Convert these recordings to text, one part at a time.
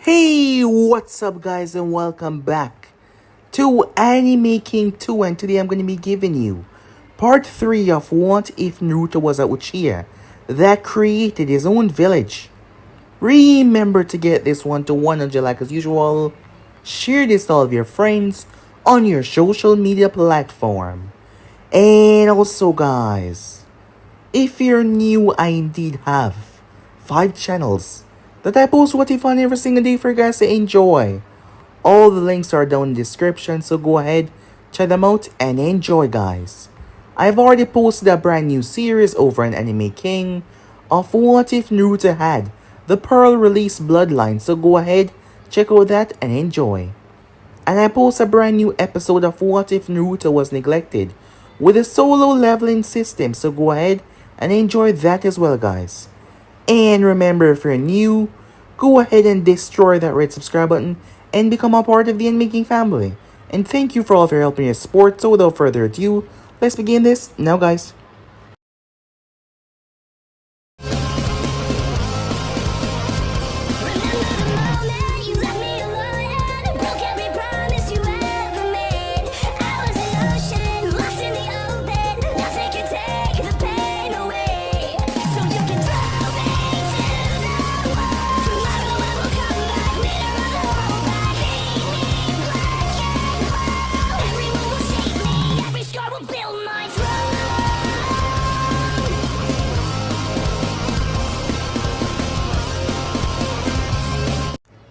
Hey, what's up guys and welcome back to Anime King 2, and today I'm going to be giving you part 3 of What If Naruto Was a Uchiha that created his own village. Remember to get this one to 100 like as usual. Share this to all of your friends on your social media platform. And also guys, if you're new, I indeed have 5 channels that I post What If on every single day for you guys to enjoy. All the links are down in the description, so go ahead, check them out, and enjoy guys. I've already posted a brand new series over on Anime King of What If Naruto had the Pearl Release Bloodline, so go ahead, check out that and enjoy. And I post a brand new episode of What If Naruto Was Neglected with a solo leveling system, so go ahead and enjoy that as well guys. And remember, if you're new, go ahead and destroy that red subscribe button and become a part of the Anime King family. And thank you for all of your help and your support. So without further ado, let's begin this now guys.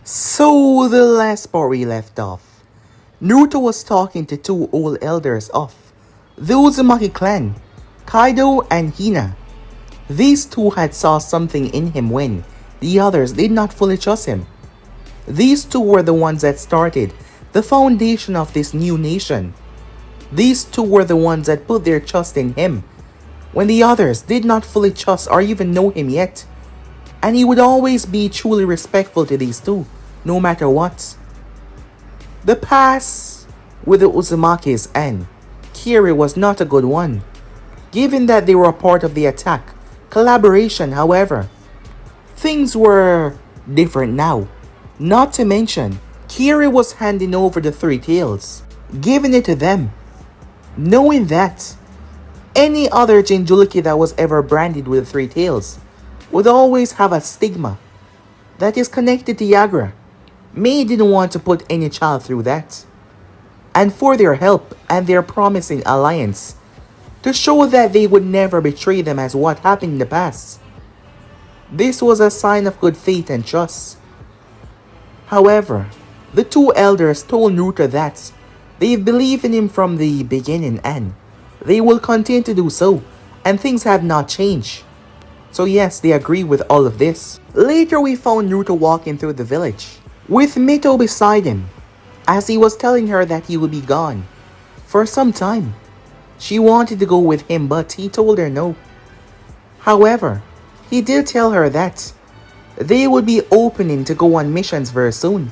So the last part we left off, Naruto was talking to two old elders of the Uzumaki clan, Kaido and Hina. These two had saw something in him when the others did not fully trust him. These two were the ones that started the foundation of this new nation. These two were the ones that put their trust in him when the others did not fully trust or even know him yet. And he would always be truly respectful to these two, no matter what. The past with the Uzumakis and Kiri was not a good one, given that they were a part of the attack collaboration. However, things were different now. Not to mention, Kiri was handing over the Three Tails, giving it to them, knowing that any other Jinchuriki that was ever branded with the Three Tails would always have a stigma that is connected to Yagura. Mei didn't want to put any child through that. And for their help and their promising alliance, to show that they would never betray them as what happened in the past. This was a sign of good faith and trust. However, the two elders told Naruto that they believed in him from the beginning and they will continue to do so, and things have not changed. So yes, they agree with all of this. Later we found Naruto walking through the village, with Mito beside him, as he was telling her that he would be gone for some time. She wanted to go with him, but he told her no. However, he did tell her that they would be opening to go on missions very soon.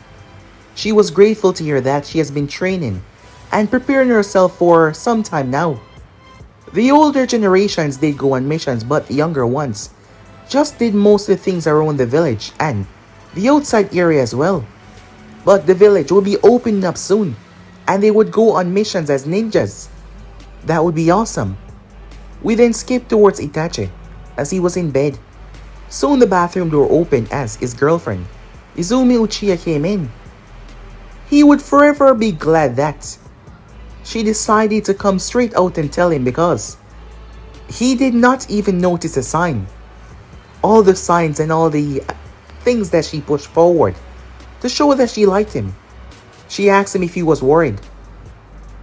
She was grateful to hear that she has been training and preparing herself for some time now. The older generations did go on missions, but the younger ones just did most of the things around the village and the outside area as well. But the village would be opening up soon, and they would go on missions as ninjas. That would be awesome. We then skipped towards Itachi as he was in bed. Soon the bathroom door opened as his girlfriend, Izumi Uchiha, came in. He would forever be glad that she decided to come straight out and tell him, because he did not even notice a sign. All the signs and all the things that she pushed forward to show that she liked him. She asked him if he was worried.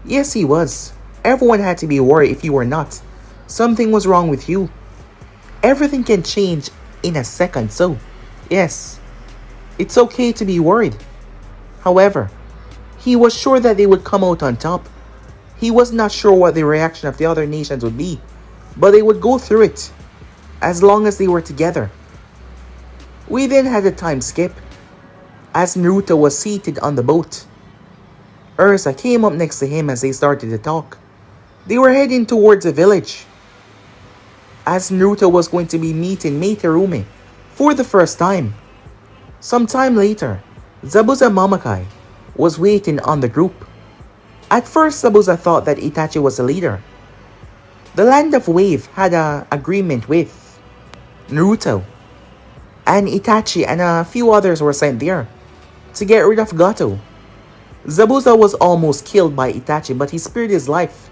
Yes, he was. Everyone had to be worried. If you were not, something was wrong with you. Everything can change in a second, so yes, it's okay to be worried. However, he was sure that they would come out on top. He was not sure what the reaction of the other nations would be, but they would go through it as long as they were together. We then had a time skip as Naruto was seated on the boat. Ursa came up next to him as they started to talk. They were heading towards a village, as Naruto was going to be meeting Mei Terumi for the first time. Some time later, Zabuza Mamakai was waiting on the group. At first, Zabuza thought that Itachi was the leader. The Land of Wave had an agreement with Naruto, and Itachi and a few others were sent there to get rid of Gato. Zabuza was almost killed by Itachi, but he spared his life.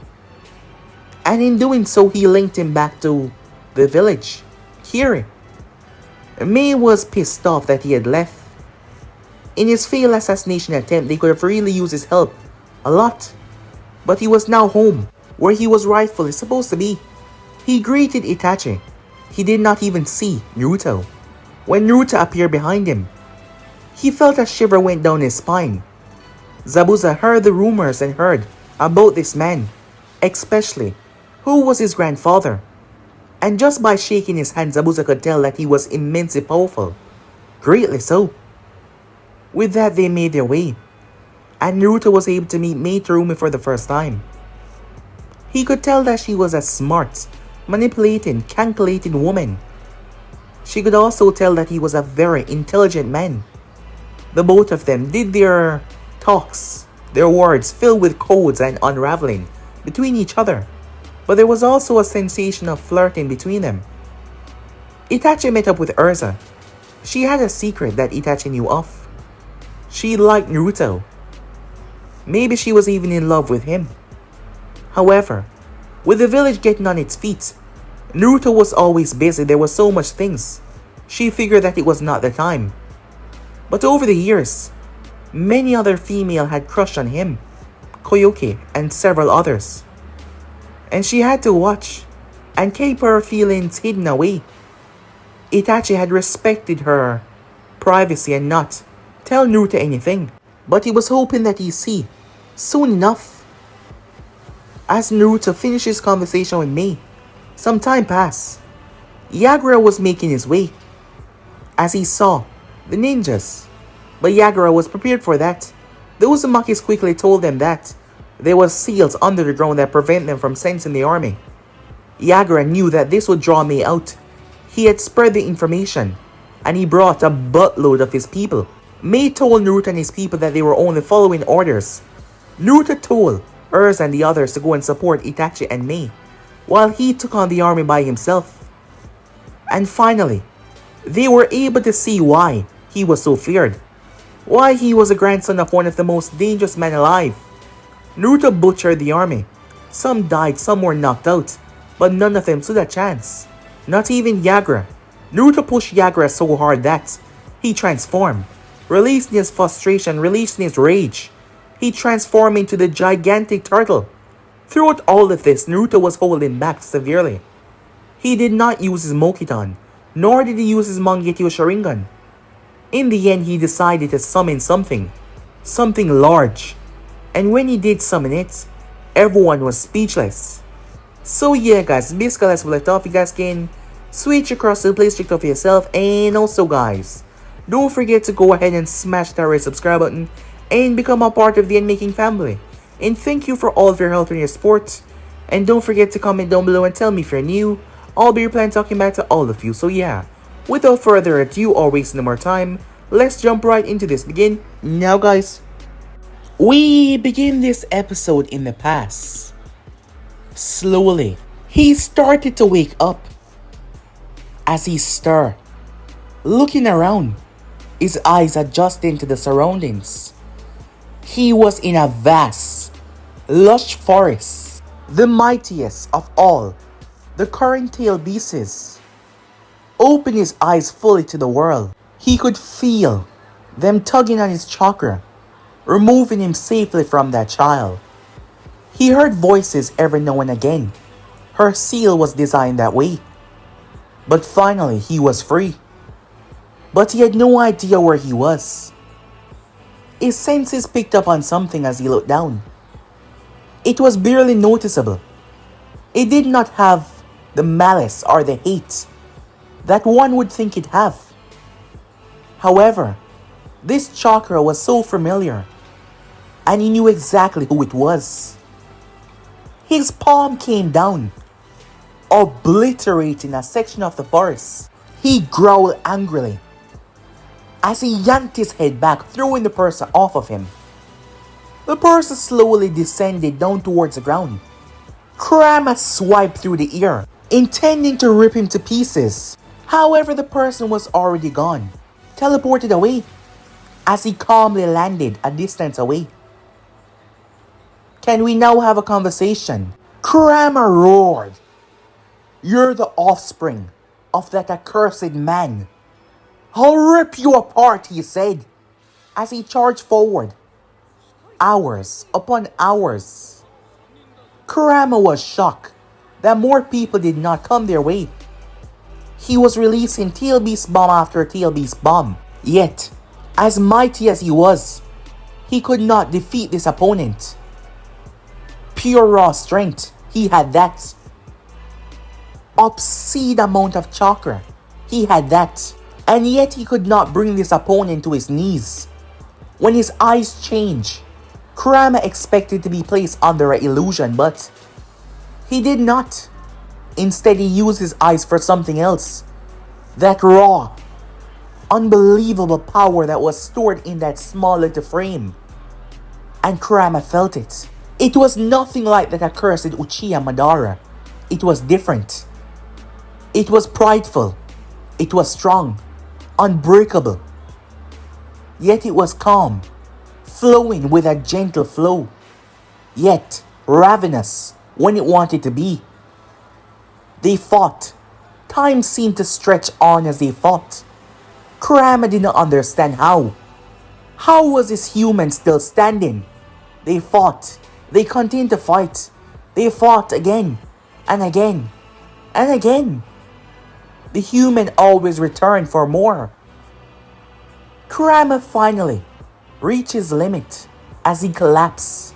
And in doing so, he linked him back to the village, Kiri. Mei was pissed off that he had left. In his failed assassination attempt, they could have really used his help a lot. But he was now home, where he was rightfully supposed to be. He greeted Itachi. He did not even see Naruto. When Naruto appeared behind him, he felt a shiver went down his spine. Zabuza heard the rumors and heard about this man, especially who was his grandfather. And just by shaking his hand, Zabuza could tell that he was immensely powerful. Greatly so. With that, they made their way, and Naruto was able to meet Mei Terumi for the first time. He could tell that she was a smart, manipulating, calculating woman. She could also tell that he was a very intelligent man. The both of them did their talks, their words filled with codes and unraveling between each other, but there was also a sensation of flirting between them. Itachi met up with Urza. She had a secret that Itachi knew of. She liked Naruto. Maybe she was even in love with him. However, with the village getting on its feet, Naruto was always busy. There were so much things. She figured that it was not the time. But over the years, many other females had crushed on him, Koyuki and several others. And she had to watch and keep her feelings hidden away. Itachi had respected her privacy and not tell Naruto anything, but he was hoping that he'd see soon enough. As Naruto finished his conversation with Mei, some time passed. Yagura was making his way as he saw the ninjas, but Yagura was prepared for that. The Uzumakis quickly told them that there were seals under the ground that prevent them from sensing the army. Yagura knew that this would draw Mei out. He had spread the information, and he brought a buttload of his people. Mei told Naruto and his people that they were only following orders. Naruto told Urza and the others to go and support Itachi and Mei, while he took on the army by himself. And finally, they were able to see why he was so feared. Why he was a grandson of one of the most dangerous men alive. Naruto butchered the army. Some died, some were knocked out, but none of them stood a chance. Not even Yagura. Naruto pushed Yagura so hard that he transformed. Releasing his frustration, releasing his rage, he transformed into the gigantic turtle. Throughout all of this, Naruto was holding back severely. He did not use his Mokidan, nor did he use his Mangekyou Sharingan. In the end, he decided to summon something large. And when he did summon it, everyone was speechless. So yeah guys, basically that's what I thought. If you guys can switch across to the place, check it out for yourself. And also guys, don't forget to go ahead and smash that red subscribe button and become a part of the Making family. And thank you for all of your help and your support. And don't forget to comment down below and tell me if you're new. I'll be replying talking back to all of you. So yeah, without further ado or wasting no more time, let's jump right into this. Begin now guys. We begin this episode in the past. Slowly, he started to wake up. As he stirred, looking around, his eyes adjusting to the surroundings. He was in a vast, lush forest, the mightiest of all the current-tailed beasts. Opened his eyes fully to the world. He could feel them tugging on his chakra, removing him safely from that child. He heard voices every now and again. Her seal was designed that way. But finally, he was free. But he had no idea where he was. His senses picked up on something as he looked down. It was barely noticeable. It did not have the malice or the hate that one would think it'd have. However, this chakra was so familiar, and he knew exactly who it was. His palm came down, obliterating a section of the forest. He growled angrily as he yanked his head back, throwing the person off of him. The person slowly descended down towards the ground. Kurama swiped through the air, intending to rip him to pieces. However, the person was already gone, teleported away, as he calmly landed a distance away. Can we now have a conversation? Kurama roared. You're the offspring of that accursed man. I'll rip you apart, he said, as he charged forward. Hours upon hours. Kurama was shocked that more people did not come their way. He was releasing tail beast bomb after tail beast bomb. Yet, as mighty as he was, he could not defeat this opponent. Pure raw strength, he had that. Obscene amount of chakra, he had that. And yet he could not bring this opponent to his knees. When his eyes changed, Kurama expected to be placed under an illusion, but he did not. Instead, he used his eyes for something else. That raw, unbelievable power that was stored in that small little frame. And Kurama felt it. It was nothing like that accursed Uchiha Madara. It was different. It was prideful. It was strong. Unbreakable. Yet it was calm, flowing with a gentle flow, yet ravenous when it wanted to be. They fought. Time seemed to stretch on as they fought. Kurama did not understand how. How was this human still standing? They fought. They continued to fight. They fought again and again and again. The human always returned for more. Kurama finally reached his limit as he collapsed.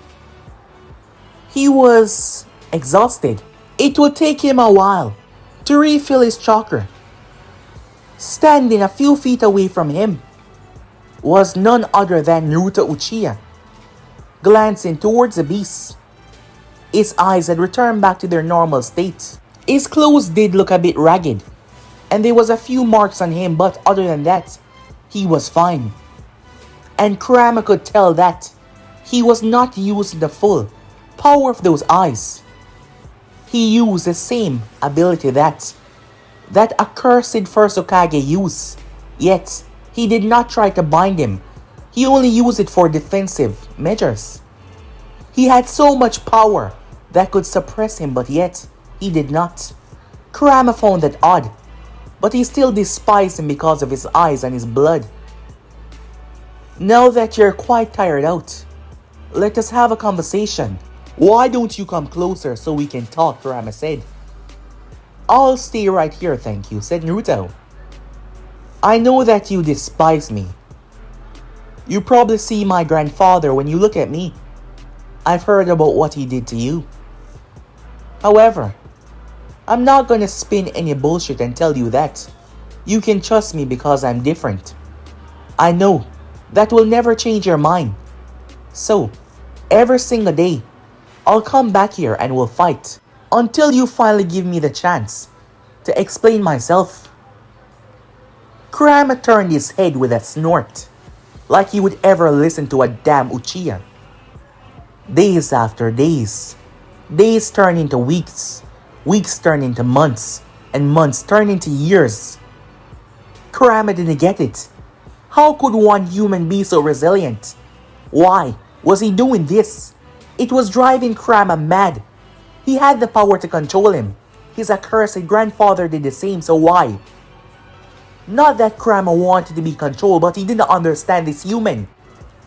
He was exhausted. It would take him a while to refill his chakra. Standing a few feet away from him was none other than Naruto Uchiha, glancing towards the beast. His eyes had returned back to their normal state. His clothes did look a bit ragged, and there was a few marks on him, but other than that, he was fine. And Kurama could tell that he was not using the full power of those eyes. He used the same ability that accursed first Hokage used. Yet, he did not try to bind him. He only used it for defensive measures. He had so much power that could suppress him, but yet, he did not. Kurama found that odd, but he still despised him because of his eyes and his blood. Now that you're quite tired out, let us have a conversation. Why don't you come closer so we can talk, Kurama said. I'll stay right here, thank you, said Naruto. I know that you despise me. You probably see my grandfather when you look at me. I've heard about what he did to you. However, I'm not gonna spin any bullshit and tell you that. You can trust me because I'm different. I know that will never change your mind. So, every single day, I'll come back here and we'll fight until you finally give me the chance to explain myself. Kurama turned his head with a snort, like he would ever listen to a damn Uchiha. Days after days, days turned into weeks, weeks turned into months, and months turned into years. Kurama didn't get it. How could one human be so resilient? Why was he doing this? It was driving Kurama mad. He had the power to control him. His accursed grandfather did the same, so why? Not that Kurama wanted to be controlled, but he did not understand this human.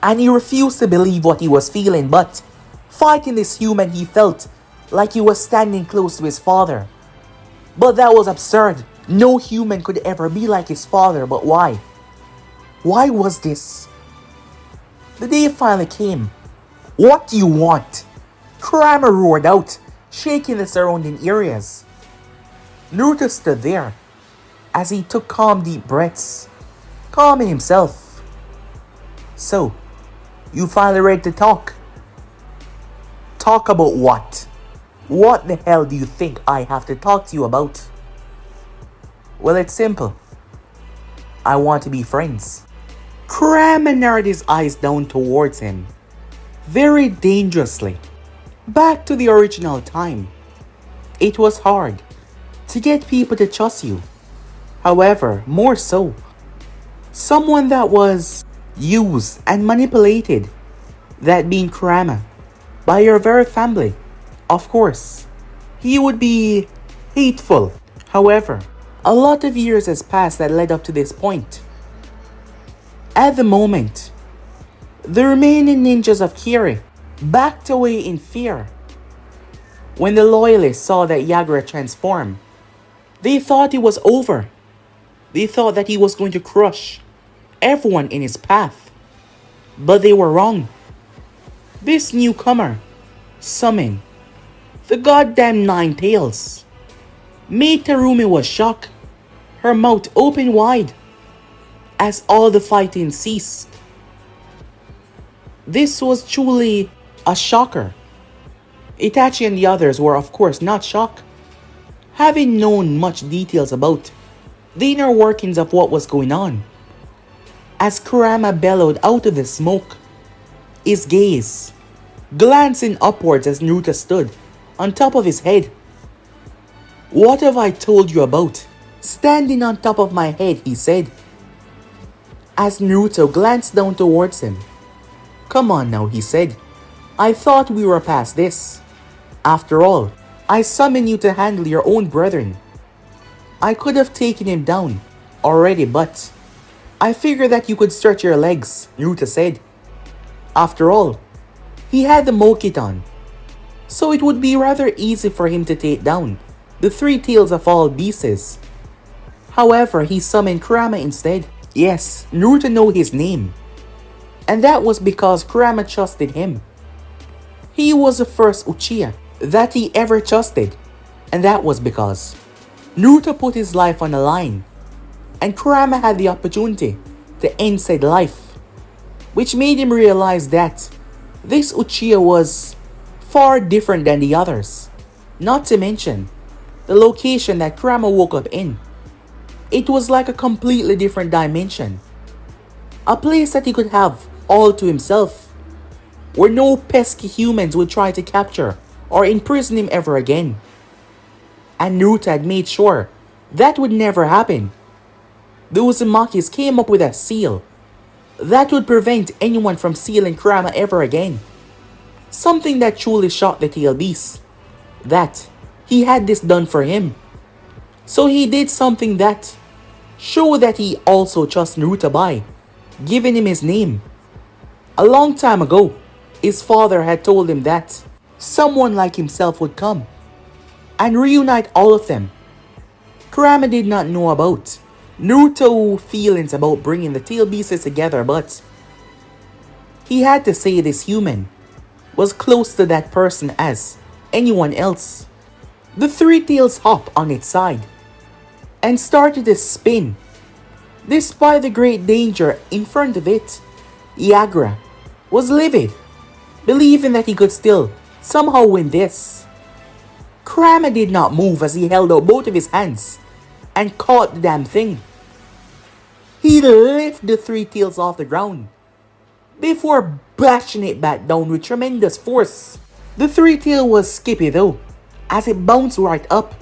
And he refused to believe what he was feeling, but fighting this human, he felt like he was standing close to his father. But that was absurd. No human could ever be like his father, but why? Why was this? The day finally came. What do you want? Kurama roared out, shaking the surrounding areas. Naruto stood there as he took calm deep breaths, calming himself. So, you finally ready to talk? Talk about what? What the hell do you think I have to talk to you about? Well, it's simple. I want to be friends. Kurama narrowed his eyes down towards him, very dangerously. Back to the original time. It was hard to get people to trust you. However, more so, someone that was used and manipulated, that being Kurama, by your very family. Of course, he would be hateful. However, a lot of years has passed that led up to this point. At the moment, the remaining ninjas of Kiri backed away in fear. When the loyalists saw that Yagura transformed, they thought it was over. They thought that he was going to crush everyone in his path. But they were wrong. This newcomer summoned the goddamn nine tails. Made Terumi was shocked, her mouth open wide, as all the fighting ceased. This was truly a shocker. Itachi and the others were of course not shocked, having known much details about the inner workings of what was going on. As Kurama bellowed out of the smoke, his gaze glancing upwards as Naruto stood on top of his head. "What have I told you about standing on top of my head?" he said, as Naruto glanced down towards him. "Come on now," he said. "I thought we were past this. After all, I summoned you to handle your own brethren. I could have taken him down already, but I figured that you could stretch your legs," Naruto said. After all, he had the Mokiton, so it would be rather easy for him to take down the three tails of all beasts. However, he summoned Kurama instead. Yes, Naruto knew his name, and that was because Kurama trusted him. He was the first Uchiha that he ever trusted, and that was because Naruto put his life on the line, and Kurama had the opportunity to end said life, which made him realize that this Uchiha was far different than the others. Not to mention the location that Kurama woke up in. It was like a completely different dimension. A place that he could have all to himself, where no pesky humans would try to capture or imprison him ever again. And Naruto had made sure that would never happen. The Uzumakis came up with a seal that would prevent anyone from sealing Kurama ever again. Something that truly shocked the tail beast, that he had this done for him. So he did something that showed that he also trusts Naruto by giving him his name. A long time ago, his father had told him that someone like himself would come and reunite all of them. Kurama did not know about Naruto's feelings about bringing the tail beasts together, but he had to say this human was close to that person as anyone else. The three tails hopped on its side and started to spin. Despite the great danger in front of it, Yagura was livid, believing that he could still somehow win this. Kurama did not move as he held out both of his hands and caught the damn thing. He lifted the three tails off the ground before bashing it back down with tremendous force. The three tail was skippy though, as it bounced right up.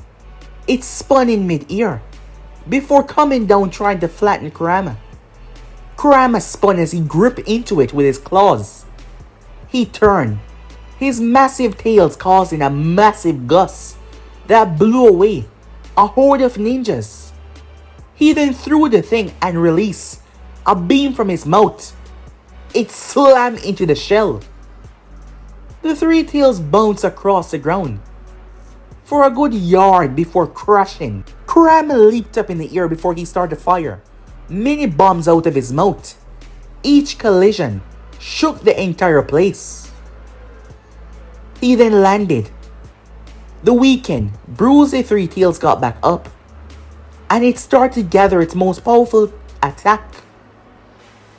It spun in mid-air before coming down trying to flatten Kurama. Kurama spun as he gripped into it with his claws. He turned, his massive tails causing a massive gust that blew away a horde of ninjas. He then threw the thing and released a beam from his mouth. It slammed into the shell. The three tails bounced across the ground for a good yard before crashing. Kurama leaped up in the air before he started to fire many bombs out of his mouth. Each collision shook the entire place. He then landed. The weakened, bruised three tails got back up, and it started to gather its most powerful attack.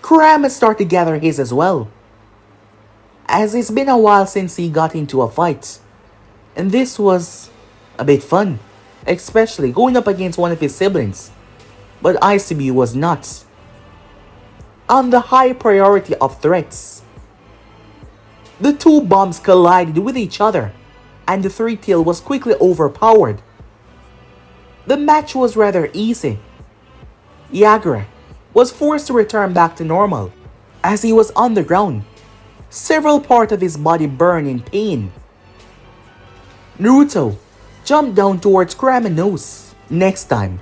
Kurama started to gather his as well, as it's been a while since he got into a fight, and this was a bit fun, especially going up against one of his siblings, but Isobu was not. on the high priority of threats. The two bombs collided with each other, and the three-tail was quickly overpowered. The match was rather easy. Yagura was forced to return back to normal. As he was on the ground, several parts of his body burned in pain. Naruto jumped down towards Kurama's nose. "Next time,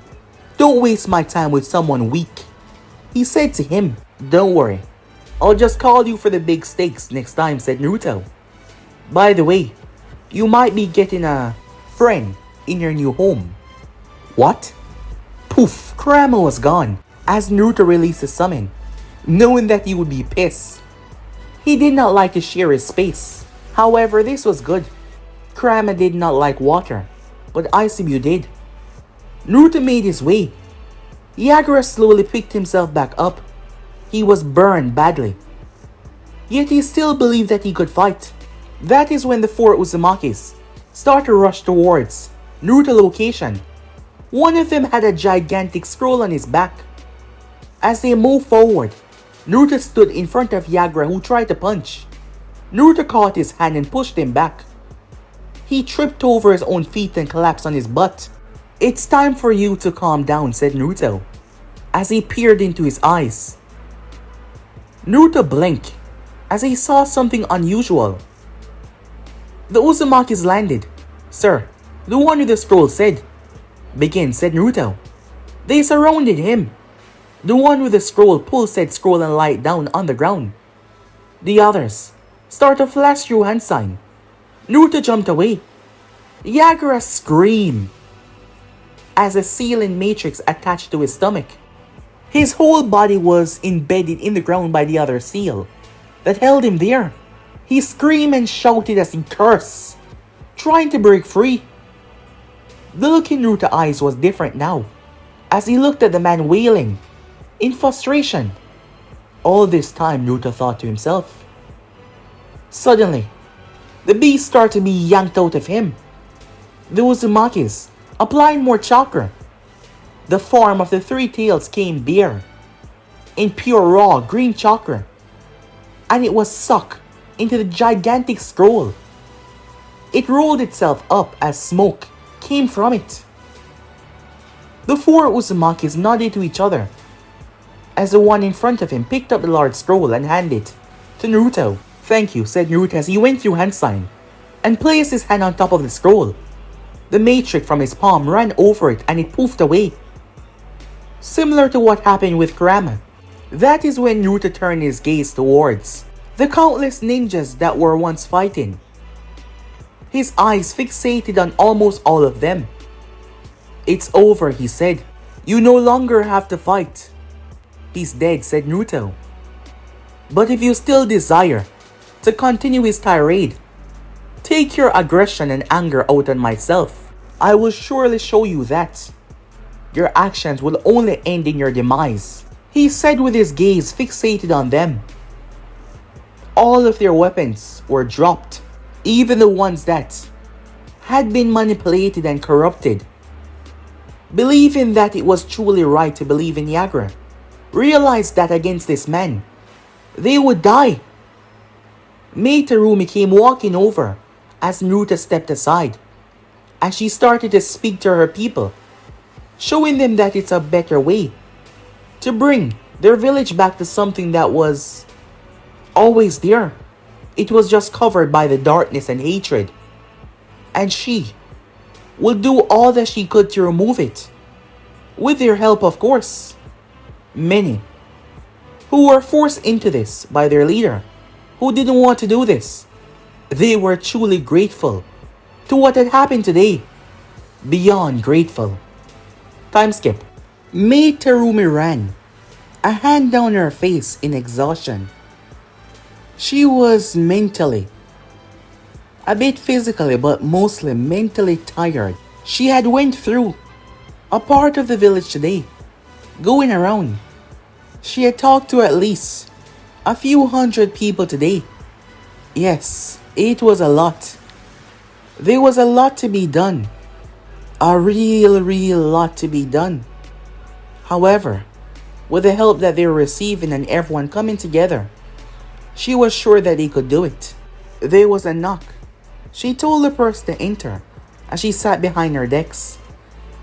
don't waste my time with someone weak," he said to him. "Don't worry, I'll just call you for the big stakes next time," said Naruto. "By the way, you might be getting a friend in your new home." "What?" Poof, Kurama was gone as Naruto released his summon, knowing that he would be pissed. He did not like to share his space. However, this was good. Kurama did not like water, but Isobu did. Naruto made his way. Yagura slowly picked himself back up. He was burned badly. Yet he still believed that he could fight. That is when the four Uzumakis started to rush towards Naruto's location. One of them had a gigantic scroll on his back. As they moved forward, Naruto stood in front of Yagura, who tried to punch. Naruto caught his hand and pushed him back. He tripped over his own feet and collapsed on his butt. "It's time for you to calm down," said Naruto, as he peered into his eyes. Naruto blinked as he saw something unusual. The Uzumakis landed. "Sir," the one with the scroll said. "Begin," said Naruto. They surrounded him. The one with the scroll pulled said scroll and lied down on the ground. The others started to flash through hand sign. Naruto jumped away. Yagura screamed as a sealing matrix attached to his stomach. His whole body was embedded in the ground by the other seal that held him there. He screamed and shouted as he cursed, trying to break free. The look in Naruto's eyes was different now, as he looked at the man wailing in frustration. All this time, Naruto thought to himself. Suddenly, the beast started to be yanked out of him. The Uzumakis applying more chakra. The form of the three tails came bare in pure raw green chakra, and it was sucked into the gigantic scroll. It rolled itself up as smoke came from it. The four Uzumakis nodded to each other as the one in front of him picked up the large scroll and handed it to Naruto. "Thank you," said Naruto as he went through hand sign and placed his hand on top of the scroll. The matrix from his palm ran over it and it poofed away. Similar to what happened with Kurama. That is when Naruto turned his gaze towards the countless ninjas that were once fighting. His eyes fixated on almost all of them. "It's over," he said. "You no longer have to fight." "He's dead," said Naruto. "But if you still desire to continue his tirade, take your aggression and anger out on myself. I will surely show you that your actions will only end in your demise," he said with his gaze fixated on them. All of their weapons were dropped, even the ones that had been manipulated and corrupted. Believing that it was truly right to believe in Yagura, realized that against this man, they would die. Mei Terumi came walking over as Naruto stepped aside, and she started to speak to her people, showing them that it's a better way to bring their village back to something that was always there. It was just covered by the darkness and hatred, and she would do all that she could to remove it, with their help, of course. Many who were forced into this by their leader, who didn't want to do this, they were truly grateful to what had happened today. Beyond grateful. Time skip. Mei Terumi ran, a hand down her face in exhaustion. She was mentally, a bit physically, but mostly mentally tired. She had went through a part of the village today, going around. She had talked to at least a few hundred people today. Yes, it was a lot. There was a lot to be done. A real lot to be done. However, with the help that they were receiving and everyone coming together. She was sure that they could do it. There was a knock. She told the person to enter as she sat behind her desk.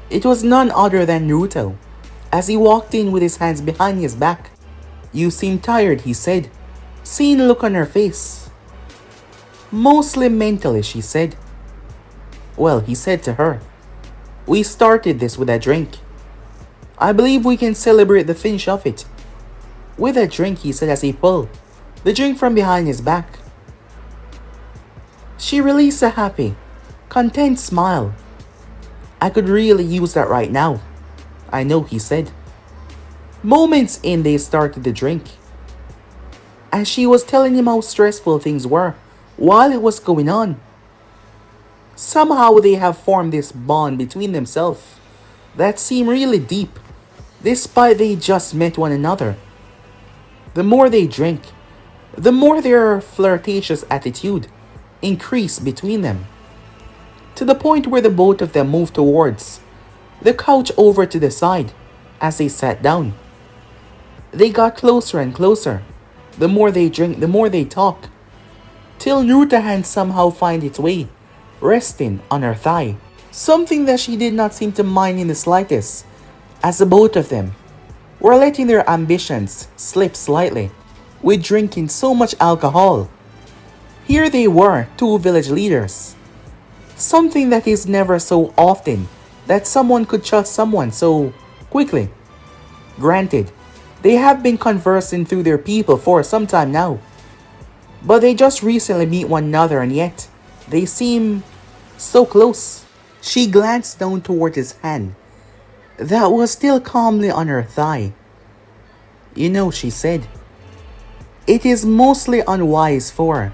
It was none other than Naruto, as he walked in with his hands behind his back. "You seem tired," he said, seeing a look on her face. "Mostly mentally," she said. Well, he said to her, "We started this with a drink. I believe we can celebrate the finish of it." "With a drink," he said as he pulled the drink from behind his back. She released a happy, content smile. "I could really use that right now." "I know," he said. Moments in, they started the drink. As she was telling him how stressful things were while it was going on. Somehow they have formed this bond between themselves that seemed really deep, despite they just met one another. The more they drank, the more their flirtatious attitude increased between them, to the point where the both of them moved towards the couch over to the side as they sat down. They got closer and closer. The more they drink, the more they talk, till Naruto's hand somehow find its way, resting on her thigh. Something that she did not seem to mind in the slightest, as the both of them were letting their ambitions slip slightly, with drinking so much alcohol. Here they were, two village leaders. Something that is never so often that someone could trust someone so quickly. Granted, they have been conversing through their people for some time now, but they just recently meet one another and yet they seem so close. She glanced down toward his hand that was still calmly on her thigh. "You know," she said, "it is mostly unwise for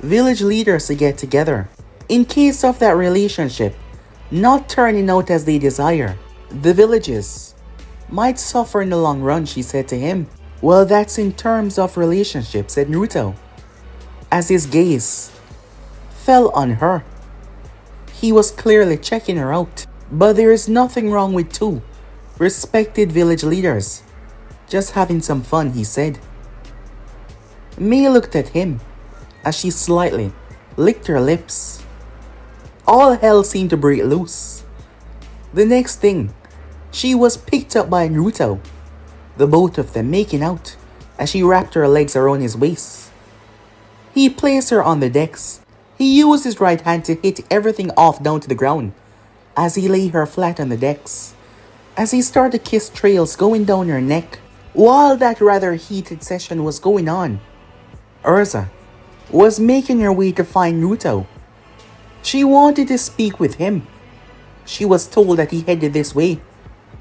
village leaders to get together in case of that relationship not turning out as they desire. The villages might suffer in the long run," she said to him. "Well, that's in terms of relationship," said Naruto, as his gaze fell on her. He was clearly checking her out. "But there is nothing wrong with two respected village leaders just having some fun," he said. May looked at him as she slightly licked her lips. All hell seemed to break loose. The next thing, she was picked up by Naruto, the both of them making out as she wrapped her legs around his waist. He placed her on the decks. He used his right hand to hit everything off down to the ground as he lay her flat on the decks, as he started to kiss trails going down her neck. While that rather heated session was going on, Urza was making her way to find Naruto. She wanted to speak with him. She was told that he headed this way.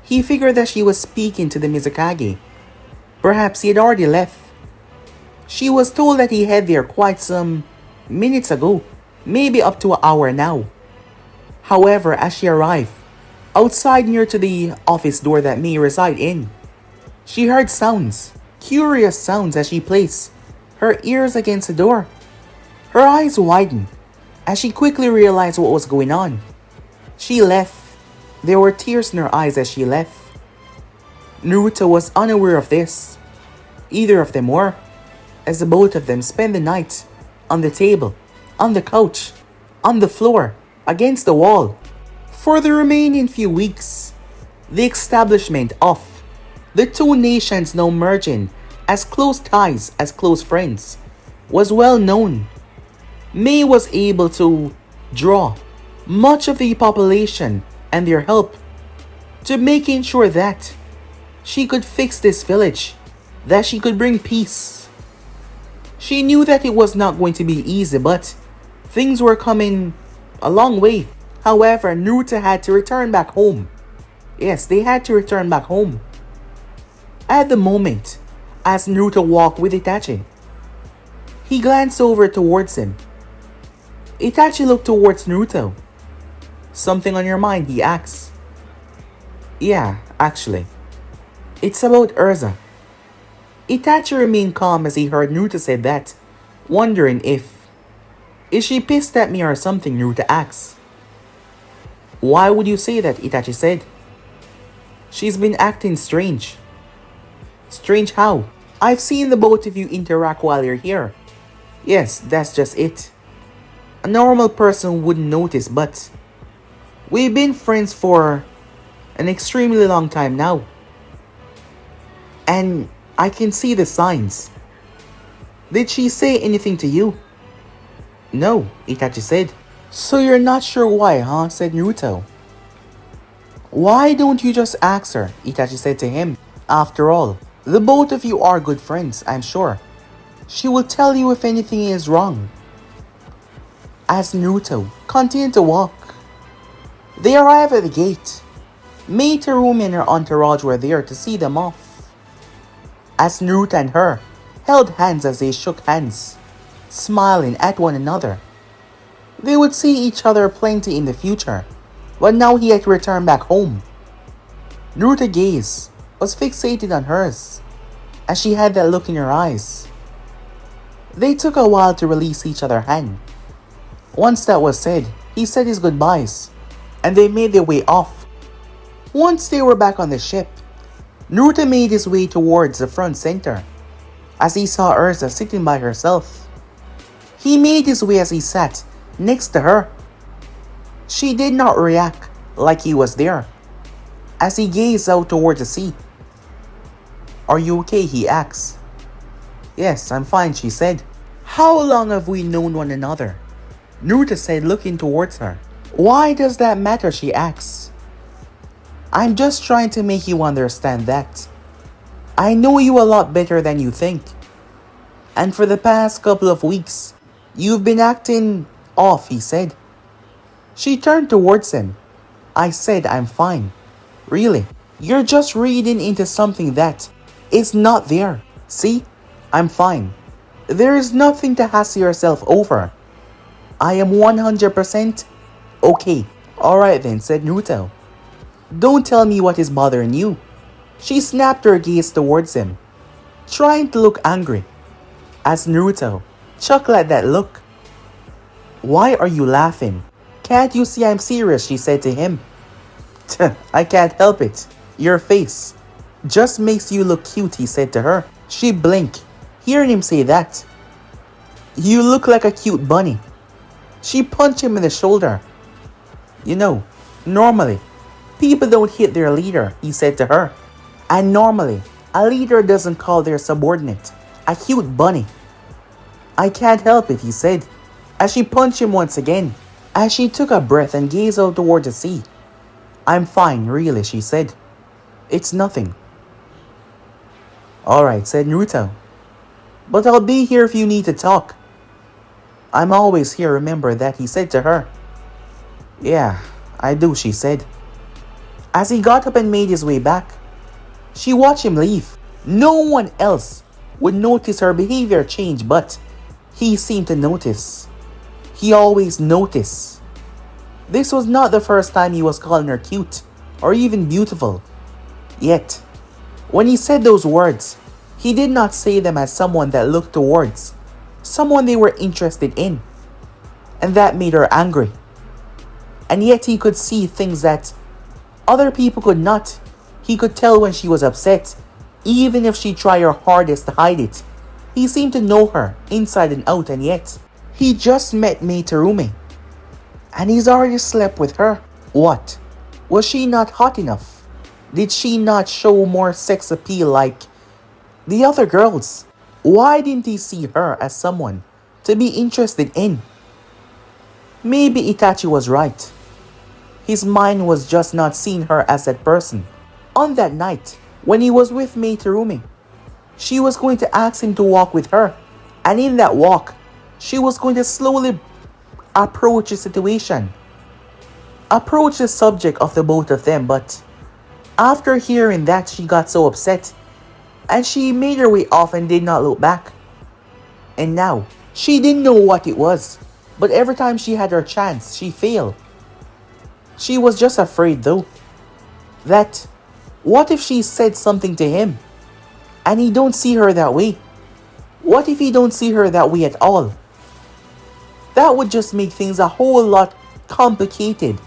He figured that she was speaking to the Mizukage. Perhaps he had already left. She was told that he had there quite some minutes ago, maybe up to an hour now. However, as she arrived outside near to the office door that May reside in, she heard sounds, curious sounds, as she placed her ears against the door. Her eyes widened as she quickly realized what was going on. She left. There were tears in her eyes as she left. Naruto was unaware of this. Either of them were, as the both of them spent the night on the table, on the couch, on the floor, against the wall. For the remaining few weeks, the establishment of the two nations now merging as close ties as close friends was well known. May was able to draw much of the population and their help to making sure that she could fix this village, that she could bring peace. She knew that it was not going to be easy, but things were coming a long way. However, Naruto had to return back home. Yes, they had to return back home. At the moment, as Naruto walked with Itachi, he glanced over towards him. Itachi looked towards Naruto. "Something on your mind?" he asked. "Yeah, actually. It's about Urza." Itachi remained calm as he heard Naruto say that, wondering if... "Is she pissed at me or something?" Naruto asked. "Why would you say that?" Itachi said. "She's been acting strange." Strange how? I've seen the both of you interact while you're here. Yes, that's just it. A normal person wouldn't notice, but we've been friends for an extremely long time now. And I can see the signs. Did she say anything to you? No, Itachi said. So you're not sure why, huh? Said Naruto. Why don't you just ask her? Itachi said to him. After all, the both of you are good friends, I'm sure. She will tell you if anything is wrong. As Naruto continued to walk, they arrived at the gate. Mei Terumi and her entourage were there to see them off. As Naruto and her held hands as they shook hands, smiling at one another. They would see each other plenty in the future, but now he had to return back home. Naruto's gaze was fixated on hers, as she had that look in her eyes. They took a while to release each other's hand. Once that was said, he said his goodbyes, and they made their way off. Once they were back on the ship, Naruto made his way towards the front center, as he saw Ursa sitting by herself. He made his way as he sat next to her. She did not react like he was there, as he gazed out towards the sea. Are you okay? He asked. Yes, I'm fine, she said. How long have we known one another? Naruto said, looking towards her. Why does that matter? She asks. I'm just trying to make you understand that I know you a lot better than you think. And for the past couple of weeks, you've been acting off, he said. She turned towards him. I said I'm fine. Really? You're just reading into something that is not there. See? I'm fine. There is nothing to hassle yourself over. I am 100% okay. Alright then, said Naruto. Don't tell me what is bothering you. She snapped her gaze towards him, trying to look angry. As Naruto chuckled at that look. Why are you laughing? Can't you see I'm serious? She said to him. I can't help it. Your face just makes you look cute, he said to her. She blinked, hearing him say that. You look like a cute bunny. She punched him in the shoulder. You know, normally, people don't hit their leader, he said to her. And normally, a leader doesn't call their subordinate a cute bunny. I can't help it, he said, as she punched him once again, as she took a breath and gazed out toward the sea. I'm fine, really, she said. It's nothing. Alright, said Naruto. But I'll be here if you need to talk. I'm always here, remember that, he said to her. Yeah, I do, she said. As he got up and made his way back, she watched him leave. No one else would notice her behavior change, but he seemed to notice. He always noticed. This was not the first time he was calling her cute or even beautiful. Yet, when he said those words, he did not say them as someone that looked towards someone they were interested in. And that made her angry. And yet he could see things that other people could not. He could tell when she was upset, even if she tried her hardest to hide it. He seemed to know her inside and out, and yet he just met Mei Terumi, and he's already slept with her. What? Was she not hot enough? Did she not show more sex appeal like the other girls? Why didn't he see her as someone to be interested in? Maybe Itachi was right. His mind was just not seeing her as that person. On that night, when he was with Mei Terumi, she was going to ask him to walk with her. And in that walk, she was going to slowly approach the situation. Approach the subject of the both of them, but after hearing that, she got so upset. And she made her way off and did not look back. And now, she didn't know what it was. But every time she had her chance, she failed. She was just afraid though, that what if she said something to him and he don't see her that way? What if he don't see her that way at all? That would just make things a whole lot complicated,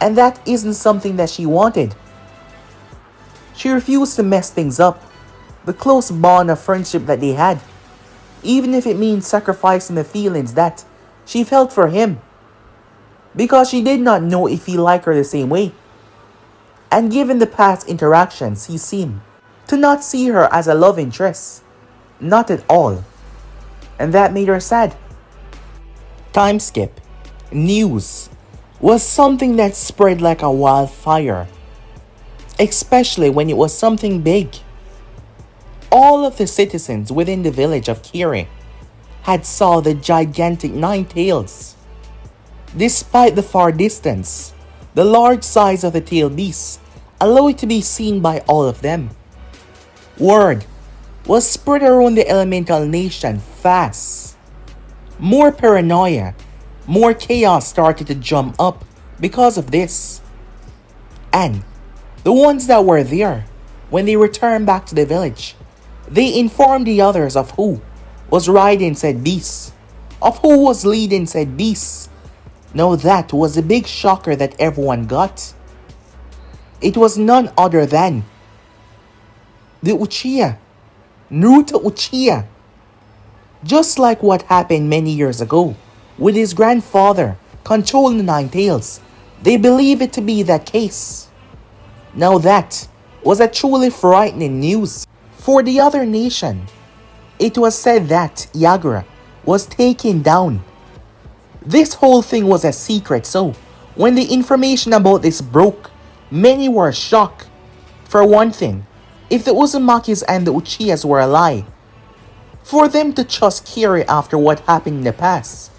and that isn't something that she wanted. She refused to mess things up, the close bond of friendship that they had, even if it means sacrificing the feelings that she felt for him, because she did not know if he liked her the same way. And given the past interactions, he seemed to not see her as a love interest. Not at all. And that made her sad. Time skip. News was something that spread like a wildfire, especially when it was something big. All of the citizens within the village of Kiri had saw the gigantic nine tails. Despite the far distance, the large size of the tail beast allowed it to be seen by all of them. Word was spread around the elemental nation fast. More paranoia, more chaos started to drum up because of this. And the ones that were there, when they returned back to the village, they informed the others of who was riding said beast, of who was leading said beast. Now that was a big shocker that everyone got. It was none other than the Uchiha, Naruto Uchiha. Just like what happened many years ago with his grandfather controlling the Nine Tails, they believe it to be that case. Now that was a truly frightening news for the other nation. It was said that Yagura was taken down. This whole thing was a secret, so when the information about this broke, many were shocked. For one thing, if the Uzumakis and the Uchihas were a lie, for them to trust Kiri after what happened in the past,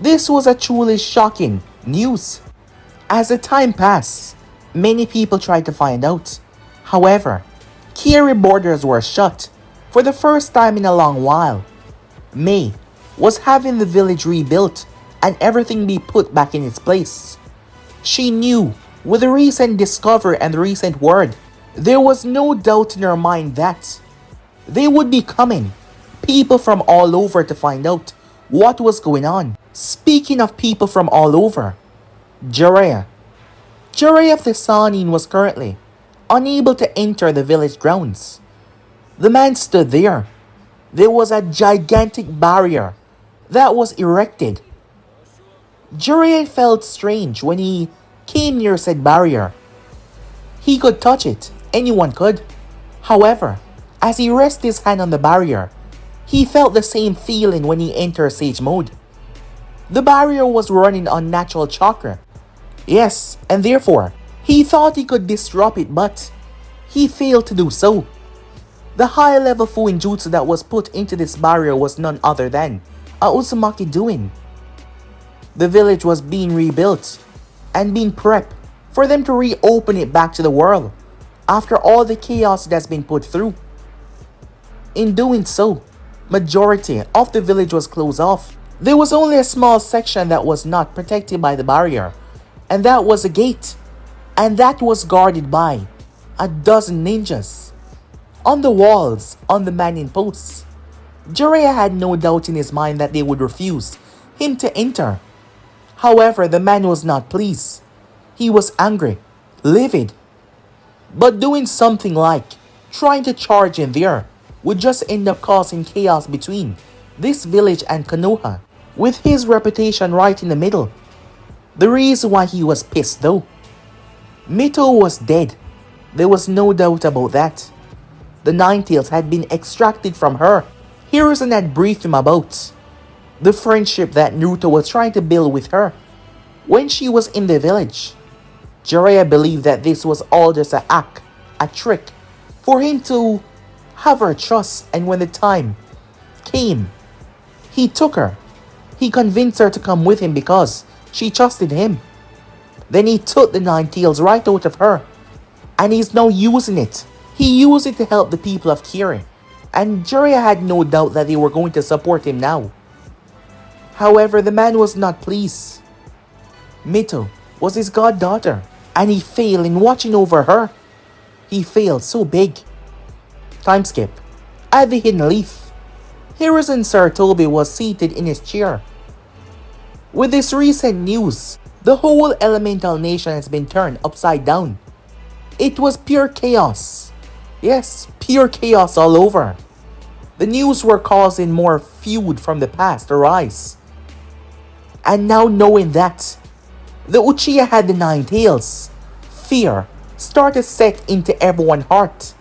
this was a truly shocking news. As the time passed, many people tried to find out. However, Kiri borders were shut for the first time in a long while. May was having the village rebuilt and everything be put back in its place. She knew, with the recent discovery and the recent word, there was no doubt in her mind that they would be coming, people from all over, to find out what was going on. Speaking of people from all over, Jiraiya of the Sanin was currently unable to enter the village grounds. The man stood there. There was a gigantic barrier that was erected. Jiraiya felt strange when he came near said barrier. He could touch it, anyone could. However, as he rested his hand on the barrier, he felt the same feeling when he entered Sage Mode. The barrier was running on natural chakra. Yes, and therefore, he thought he could disrupt it, but he failed to do so. The high-level Fuinjutsu that was put into this barrier was none other than a Uzumaki doing. The village was being rebuilt and being prepped for them to reopen it back to the world after all the chaos that's been put through. In doing so, majority of the village was closed off. There was only a small section that was not protected by the barrier, and that was a gate, and that was guarded by a dozen ninjas. On the walls, on the manning posts, Jiraiya had no doubt in his mind that they would refuse him to enter. However, the man was not pleased. He was angry, livid. But doing something like trying to charge in there would just end up causing chaos between this village and Konoha, with his reputation right in the middle. The reason why he was pissed though, Mito was dead. There was no doubt about that. The Nine Tails had been extracted from her. Hiruzen had briefed him about the friendship that Naruto was trying to build with her when she was in the village. Jiraiya believed that this was all just an act, a trick, for him to have her trust, and when the time came, he took her. He convinced her to come with him because she trusted him. Then he took the Nine Tails right out of her, and he's now using it. He used it to help the people of Kiri, and Jiraiya had no doubt that they were going to support him now. However, the man was not pleased. Mito was his goddaughter, and he failed in watching over her. He failed so big. Time skip. At the Hidden Leaf, Hiruzen Sarutobi was seated in his chair. With this recent news, the whole elemental nation has been turned upside down. It was pure chaos. Yes, pure chaos all over. The news were causing more feud from the past to rise. And now knowing that the Uchiha had the nine tails, fear started set into everyone's heart.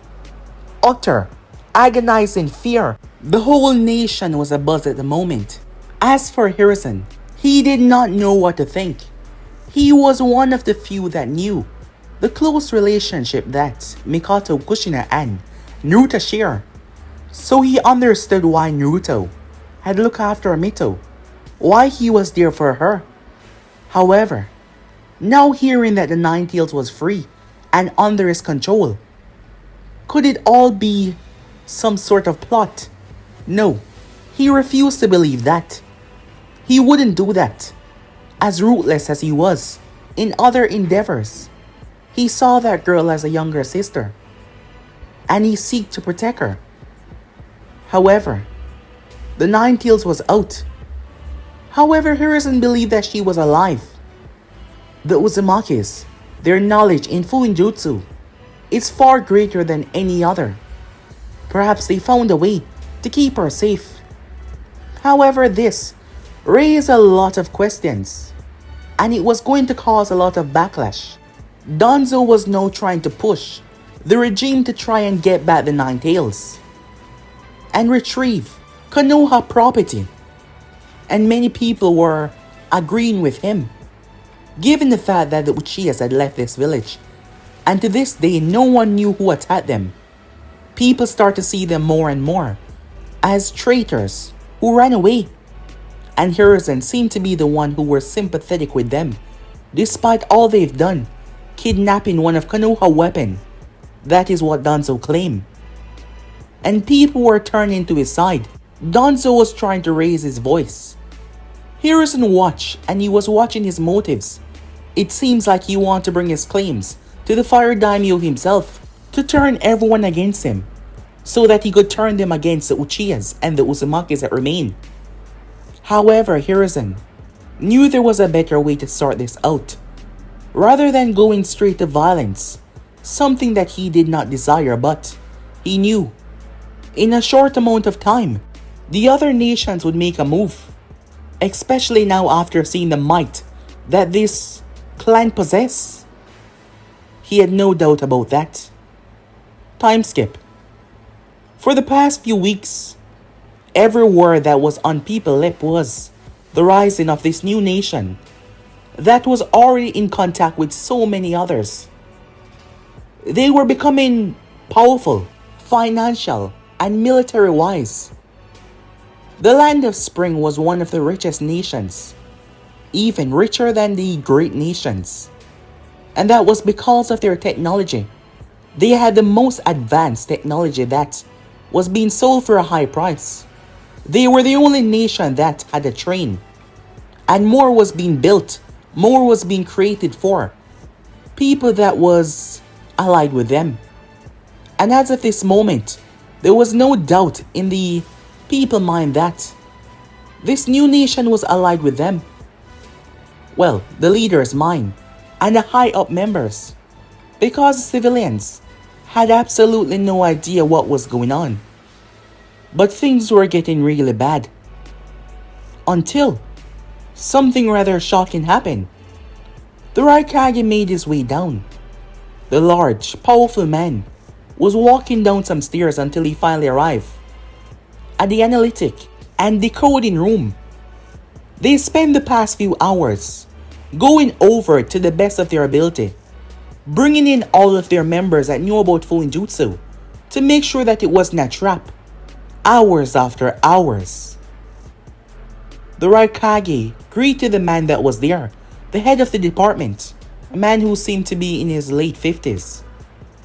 Utter, agonizing fear. The whole nation was abuzz at the moment. As for Hiruzen, he did not know what to think. He was one of the few that knew the close relationship that Mikoto Kushina and Naruto share. So he understood why Naruto had looked after Mito, why he was there for her. However, now hearing that the Nine Tails was free and under his control, could it all be some sort of plot? No, he refused to believe that. He wouldn't do that. As ruthless as he was in other endeavors, he saw that girl as a younger sister, and he sought to protect her. However, the Nine Tails was out. However, Hiruzen believed that she was alive. The Uzumakis, their knowledge in Fuinjutsu, is far greater than any other. Perhaps they found a way to keep her safe. However, this raised a lot of questions, and it was going to cause a lot of backlash. Danzo was now trying to push the regime to try and get back the Nine Tails and retrieve Konoha property, and many people were agreeing with him, given the fact that the Uchihas had left this village, and to this day no one knew who attacked them. People start to see them more and more as traitors who ran away, and Hiruzen seemed to be the one who were sympathetic with them, despite all they've done, kidnapping one of Konoha weapon. That is what Danzo claimed. And people were turning to his side. Danzo was trying to raise his voice. Hiruzen watched, and he was watching his motives. It seems like he wanted to bring his claims to the Fire Daimyo himself, to turn everyone against him, so that he could turn them against the Uchihas and the Uzumakis that remain. However, Hiruzen knew there was a better way to sort this out, rather than going straight to violence, something that he did not desire, but he knew in a short amount of time, the other nations would make a move, especially now after seeing the might that this clan possess. He had no doubt about that. Time skip. For the past few weeks, every word that was on people's lips was the rising of this new nation that was already in contact with so many others. They were becoming powerful, financial, and military-wise. The Land of Spring was one of the richest nations, even richer than the great nations. And that was because of their technology. They had the most advanced technology that was being sold for a high price. They were the only nation that had a train. And more was being built, more was being created for people that was allied with them. And as of this moment, there was no doubt in the people's mind that this new nation was allied with them. Well, the leader's mind and the high up members, because civilians had absolutely no idea what was going on. But things were getting really bad. Until something rather shocking happened. The Raikage made his way down. The large, powerful man was walking down some stairs until he finally arrived at the analytic and decoding room. They spent the past few hours going over it to the best of their ability, bringing in all of their members that knew about Fuinjutsu to make sure that it wasn't a trap. Hours after hours. The Raikage greeted the man that was there, the head of the department, a man who seemed to be in his late 50s.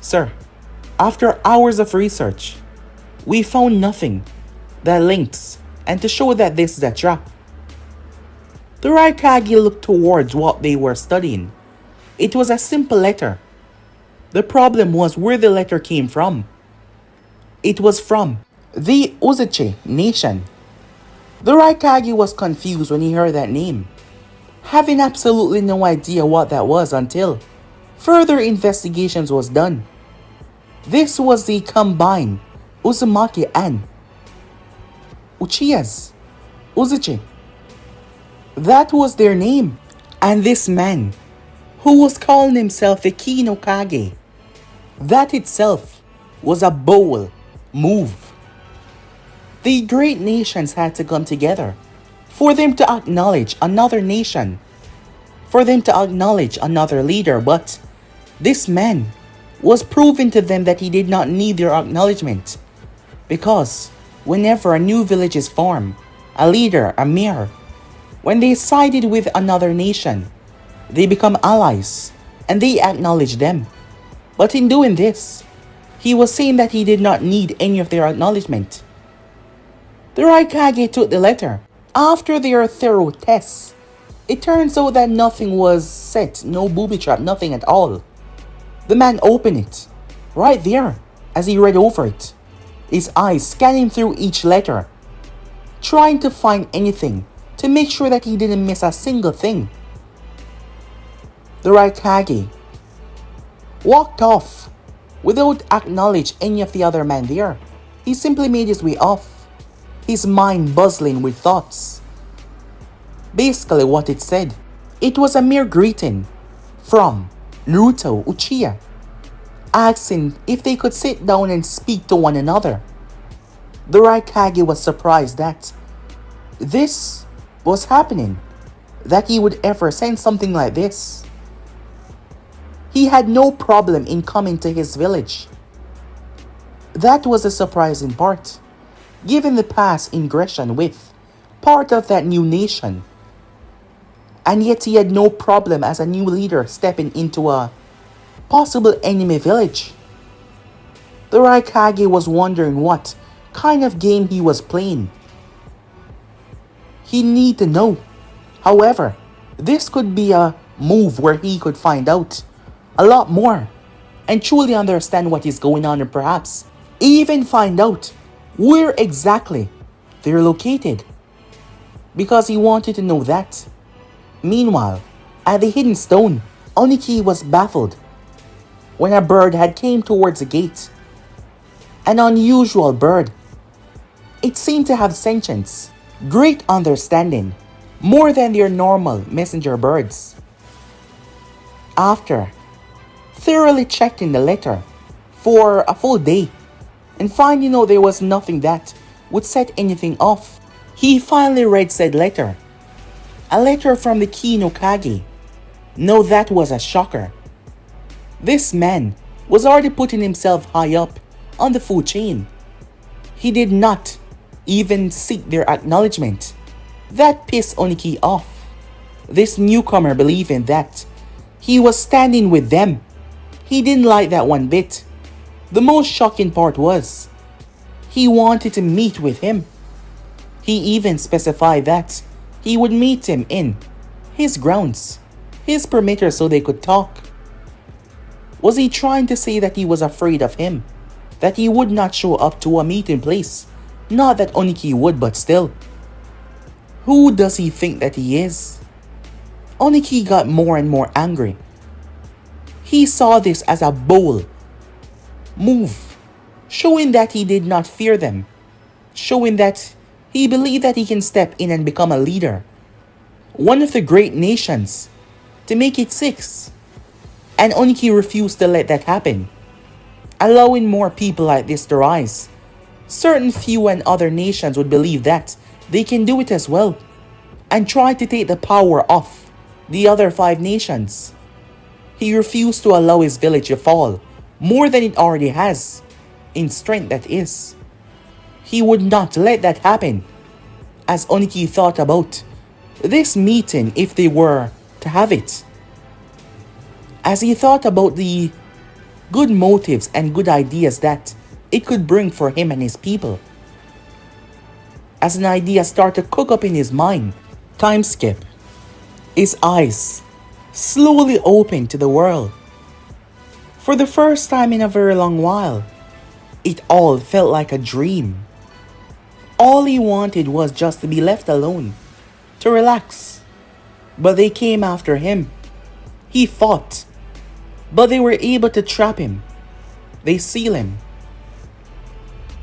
Sir, after hours of research, we found nothing that links and to show that this is a trap. The Raikage looked towards what they were studying. It was a simple letter. The problem was where the letter came from. It was from the Uchiha nation. The Raikage was confused when he heard that name, having absolutely no idea what that was until further investigations was done. This was the combined Uzumaki and Uchihas. Uzuchi. That was their name. And this man, who was calling himself the Ki no Kage, that itself was a bold move. The great nations had to come together for them to acknowledge another nation, for them to acknowledge another leader, but this man was proving to them that he did not need their acknowledgement, because whenever a new village is formed, a leader, a mayor, when they sided with another nation, they become allies and they acknowledge them. But in doing this, he was saying that he did not need any of their acknowledgement. The Raikage took the letter. After their thorough tests, it turns out that nothing was set, no booby trap, nothing at all. The man opened it, right there, as he read over it, his eyes scanning through each letter, trying to find anything to make sure that he didn't miss a single thing. The Raikage walked off without acknowledging any of the other men there. He simply made his way off, his mind buzzing with thoughts. Basically what it said, it was a mere greeting from Naruto Uchiha, asking if they could sit down and speak to one another. The Raikage was surprised that this was happening, that he would ever send something like this. He had no problem in coming to his village. That was the surprising part, given the past ingression with part of that new nation. And yet he had no problem as a new leader stepping into a possible enemy village. The Raikage was wondering what kind of game he was playing. He needed to know. However, this could be a move where he could find out a lot more and truly understand what is going on, and perhaps even find out where exactly they're located, because he wanted to know that. Meanwhile, at the hidden stone, Oniki was baffled when a bird had came towards the gate. An unusual bird. It seemed to have sentience, great understanding, more than their normal messenger birds. After thoroughly checking the letter for a full day and finding out there was nothing that would set anything off, he finally read said letter. A letter from the Ki no Kage. No, that was a shocker. This man was already putting himself high up on the food chain. He did not even seek their acknowledgement. That pissed Oniki off. This newcomer believing that he was standing with them. He didn't like that one bit. The most shocking part was he wanted to meet with him. He even specified that he would meet him in his grounds, his perimeter, so they could talk. Was he trying to say that he was afraid of him? That he would not show up to a meeting place? Not that Oniki would, but still. Who does he think that he is? Oniki got more and more angry. He saw this as a bold move, showing that he did not fear them, showing that he believed that he can step in and become a leader, one of the great nations, to make it 6. And Oniki refused to let that happen, allowing more people like this to rise. Certain few and other nations would believe that they can do it as well, and try to take the power off the other 5 nations. He refused to allow his village to fall more than it already has, in strength that is. He would not let that happen. As Oniki thought about this meeting, if they were to have it, as he thought about the good motives and good ideas that it could bring for him and his people, as an idea started to cook up in his mind, time skip, his eyes slowly opened to the world. For the first time in a very long while, it all felt like a dream. All he wanted was just to be left alone, to relax. But they came after him. He fought, but they were able to trap him. They seal him.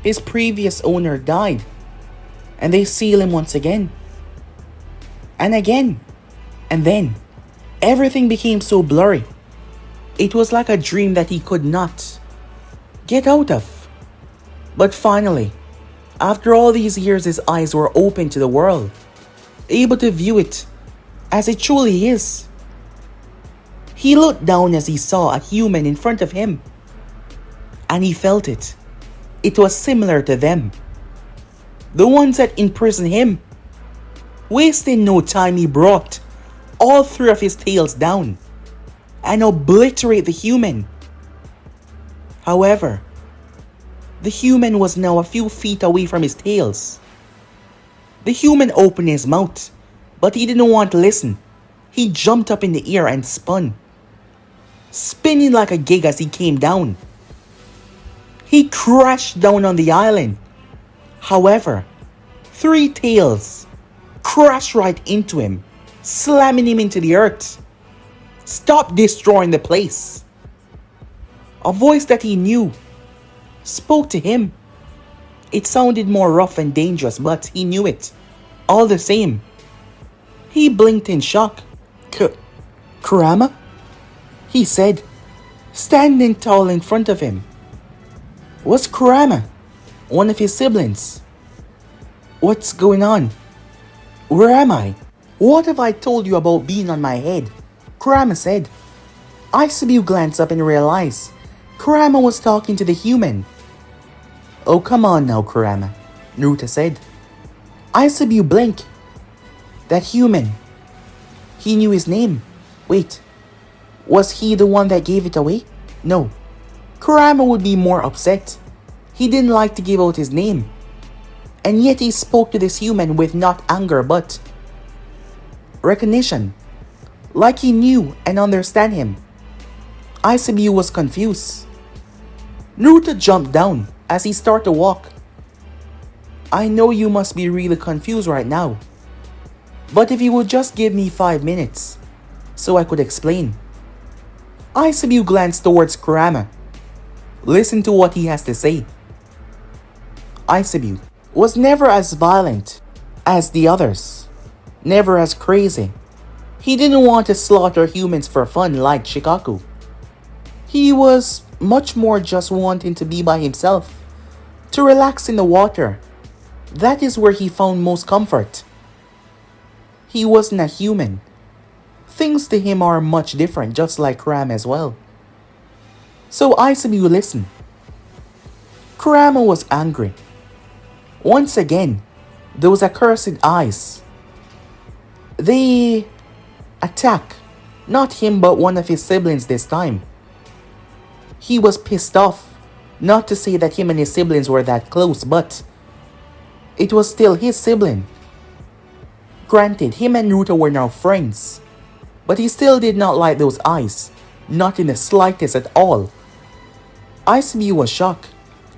His previous owner died, and they seal him once again. And again. And then, everything became so blurry. It was like a dream that he could not get out of. But finally, after all these years, his eyes were open to the world, able to view it as it truly is. He looked down as he saw a human in front of him, and he felt it. It was similar to them, the ones that imprisoned him. Wasting no time, he brought all three of his tails down and obliterate the human. However, the human was now a few feet away from his tails. The human opened his mouth, but he didn't want to listen. He jumped up in the air and spun, spinning like a gig as he came down. He crashed down on the island. However, three tails crashed right into him, slamming him into the earth. Stop destroying the place. A voice that he knew spoke to him. It sounded more rough and dangerous, but he knew it. All the same, he blinked in shock. Kurama? He said, standing tall in front of him. Was Kurama one of his siblings? What's going on? Where am I? What have I told you about being on my head? Kurama said. Isobu glanced up and realized Kurama was talking to the human. Oh, come on now, Kurama, Naruto said. Isobu blinked. That human. He knew his name. Wait, was he the one that gave it away? No. Kurama would be more upset. He didn't like to give out his name. And yet he spoke to this human with not anger but recognition. Like he knew and understand him. Isobu was confused. Naruto jumped down as he started to walk. I know you must be really confused right now. But if you would just give me 5 minutes so I could explain. Isobu glanced towards Kurama. Listen to what he has to say. Isobu was never as violent as the others. Never as crazy. He didn't want to slaughter humans for fun like Shikaku. He was much more just wanting to be by himself, to relax in the water. That is where he found most comfort. He wasn't a human. Things to him are much different, just like Kurama as well. So Isobu listened. Kurama was angry. Once again, those accursed eyes. They attack, not him but one of his siblings this time. He was pissed off. Not to say that him and his siblings were that close, but it was still his sibling. Granted, him and Naruto were now friends, but he still did not like those eyes, not in the slightest at all. Isobu was shocked,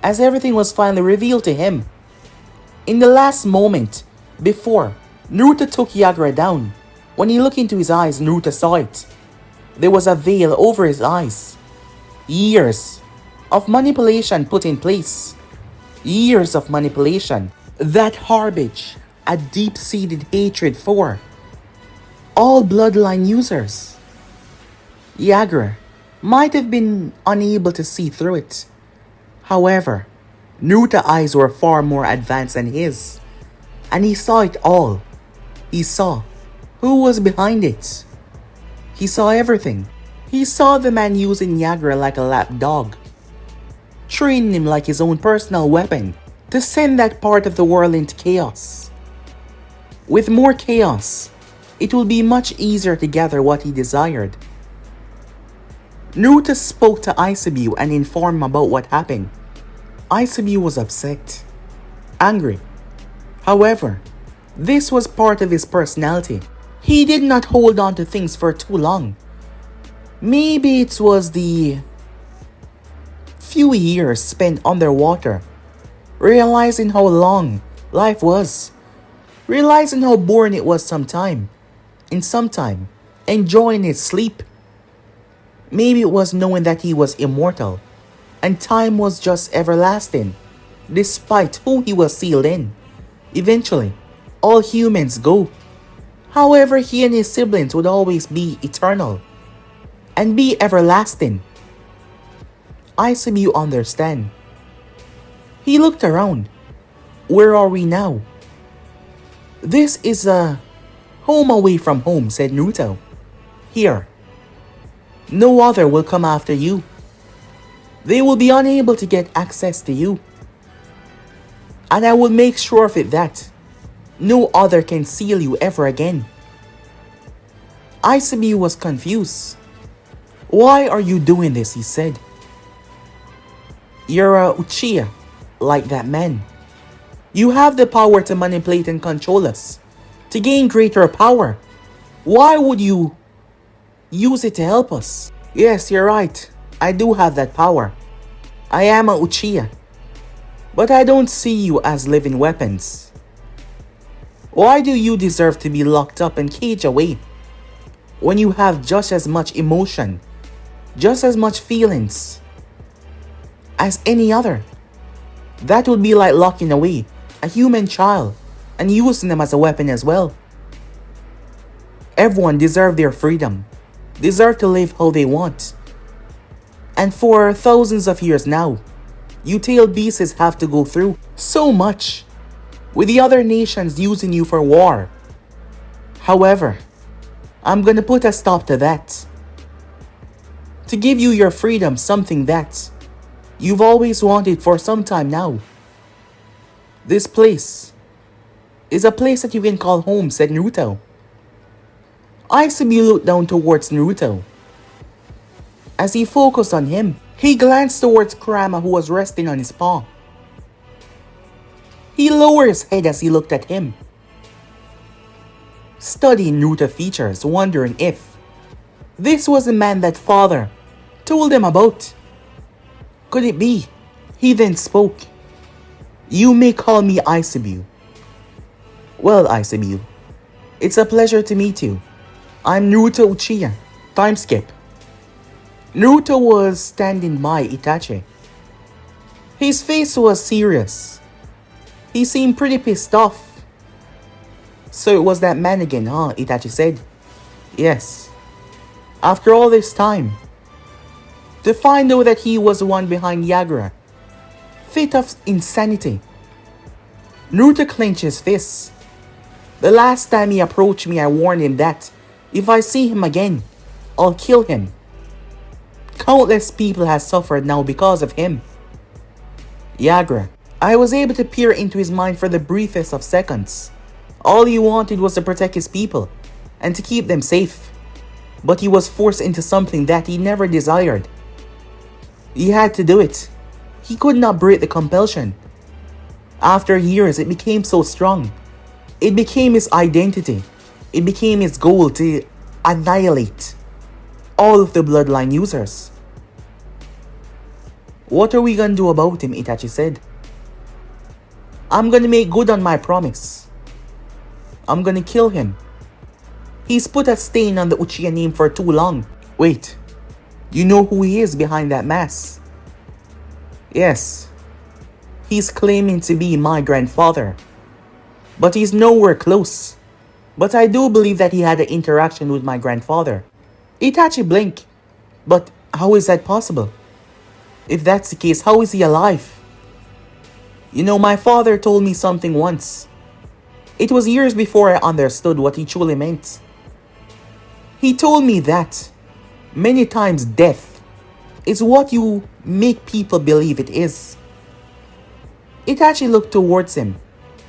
as everything was finally revealed to him. In the last moment, before Naruto took Yagura down, when he looked into his eyes, Naruto saw it. There was a veil over his eyes. Years of manipulation put in place. Years of manipulation that harbage a deep-seated hatred for all bloodline users. Yagura might have been unable to see through it. However, Naruto's eyes were far more advanced than his, and he saw it all. He saw who was behind it. He saw everything. He saw the man using Yagura like a lapdog, training him like his own personal weapon to send that part of the world into chaos. With more chaos, it will be much easier to gather what he desired. Naruto spoke to Isobu and informed him about what happened. Isobu was upset, angry. However, this was part of his personality. He did not hold on to things for too long. Maybe it was the few years spent underwater, realizing how long life was, realizing how boring it was sometime, and sometime enjoying his sleep. Maybe it was knowing that he was immortal, and time was just everlasting, despite who he was sealed in. Eventually, all humans go. However, he and his siblings would always be eternal and be everlasting. Isobu understand. He looked around. Where are we now? This is a home away from home, said Naruto. Here. No other will come after you. They will be unable to get access to you. And I will make sure of it that no other can seal you ever again. Isobu was confused. Why are you doing this? He said. You're a Uchiha, like that man. You have the power to manipulate and control us, to gain greater power. Why would you use it to help us? Yes, you're right. I do have that power. I am a Uchiha. But I don't see you as living weapons. Why do you deserve to be locked up and caged away when you have just as much emotion, just as much feelings as any other? That would be like locking away a human child and using them as a weapon as well. Everyone deserves their freedom, deserve to live how they want. And for thousands of years now, you tailed beasts have to go through so much, with the other nations using you for war. However, I'm gonna put a stop to that. To give you your freedom, something that you've always wanted for some time now. This place is a place that you can call home, said Naruto. Isobu looked down towards Naruto. As he focused on him, he glanced towards Kurama, who was resting on his paw. He lowered his head as he looked at him, studying Naruto's features, wondering if this was the man that father told him about. Could it be? He then spoke. You may call me Isobu. Well, Isobu, it's a pleasure to meet you. I'm Naruto Uchiha. Time skip. Naruto was standing by Itachi. His face was serious. He seemed pretty pissed off. So it was that man again, huh? Itachi said. Yes. After all this time, to find out that he was the one behind Yagura. Fit of insanity. Naruto clenched his fists. The last time he approached me, I warned him that if I see him again, I'll kill him. Countless people have suffered now because of him. Yagura. I was able to peer into his mind for the briefest of seconds. All he wanted was to protect his people and to keep them safe. But he was forced into something that he never desired. He had to do it. He could not break the compulsion. After years, it became so strong. It became his identity. It became his goal to annihilate all of the bloodline users. What are we gonna do about him? Itachi said. I'm gonna make good on my promise. I'm gonna kill him. He's put a stain on the Uchiha name for too long. Wait, you know who he is behind that mask? Yes, he's claiming to be my grandfather, but he's nowhere close. But I do believe that he had an interaction with my grandfather. Itachi blinked. But how is that possible? If that's the case, how is he alive? You know, my father told me something once. It was years before I understood what he truly meant. He told me that many times death is what you make people believe it is. Itachi looked towards him.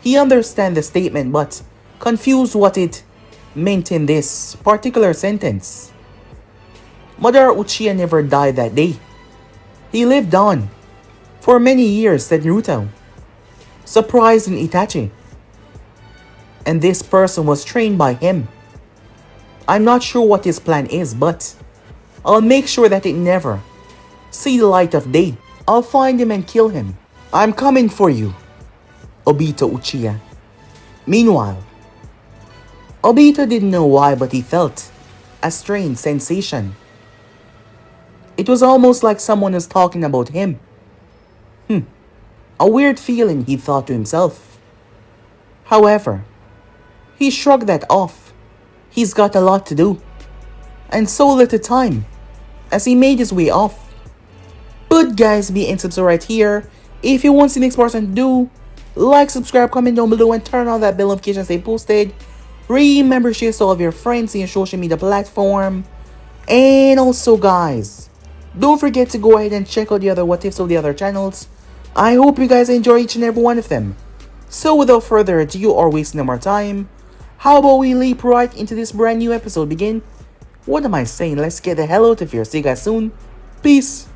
He understood the statement but confused what it meant in this particular sentence. Madara Uchiha never died that day. He lived on for many years, said Naruto, surprising Itachi. And this person was trained by him. I'm not sure what his plan is, but I'll make sure that it never see the light of day. I'll find him and kill him. I'm coming for you, Obito Uchiha. Meanwhile, Obito didn't know why, but he felt a strange sensation. It was almost like someone was talking about him. A weird feeling, he thought to himself. However, he shrugged that off. He's got a lot to do, and so little time, as he made his way off. But guys, be in subscribe right here. If you want to see the next person to do, like, subscribe, comment down below, and turn on that bell notification stay posted. Remember, share to all of your friends in your social media platform. And also guys, don't forget to go ahead and check out the other what ifs of the other channels. I hope you guys enjoy each and every one of them. So without further ado or wasting no more time, how about we leap right into this brand new episode begin? What am I saying? Let's get the hell out of here. See you guys soon. Peace.